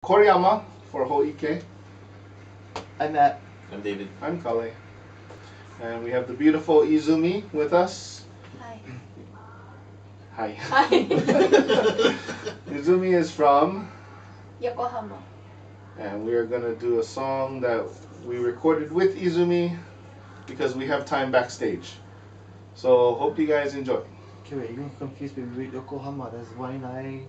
Koriyama for Hoike. I'm Matt. I'm David. I'm Kale. And we have the beautiful Izumi with us. Hi. Hi. Hi. Izumi is from, Yokohama. and we are going to do a song that we recorded with Izumi because we have time backstage. So hope you guys enjoy. Okay, wait, you're confused me with Yokohama. That's one in I.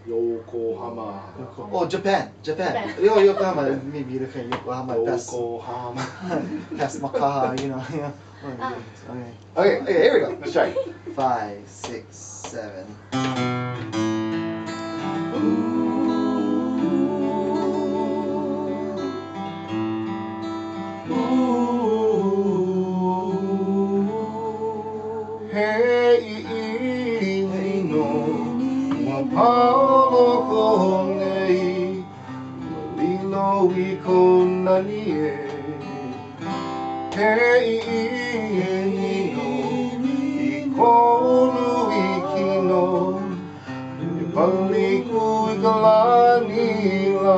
Yokohama. Oh, Japan. Japan. Yo, Yokohama. Maybe different. Yokohama. Yokohama. Past Makaha, you know. Ah. Okay. Okay, here we go. Let's try. 5, 6, 7. Hey, no, Apollo Konei, Lilo Ikonanie. Hey, no, Ikonu Ikino, Ipaliku Ikalanila.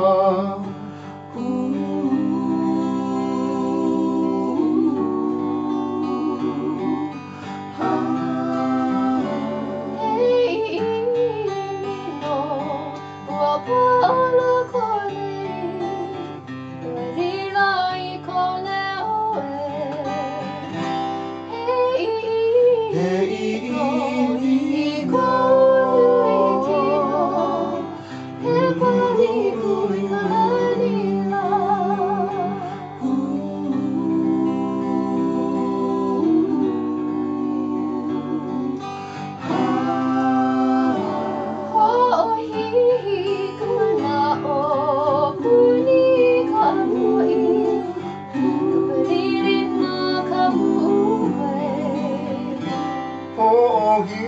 Ho'ohi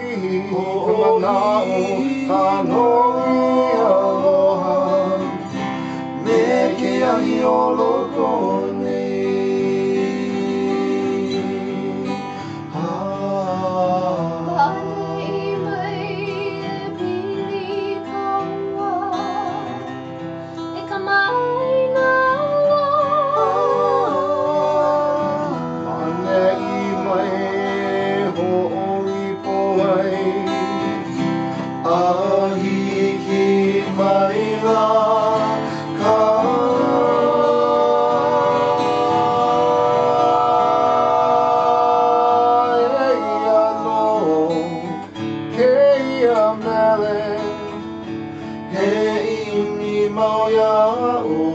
kamana'o hanoi aloha me ke ahi oloko nei. Mane i mai ho'oi poai ahi ki mai la ka eia no keia mele he ini mau ia o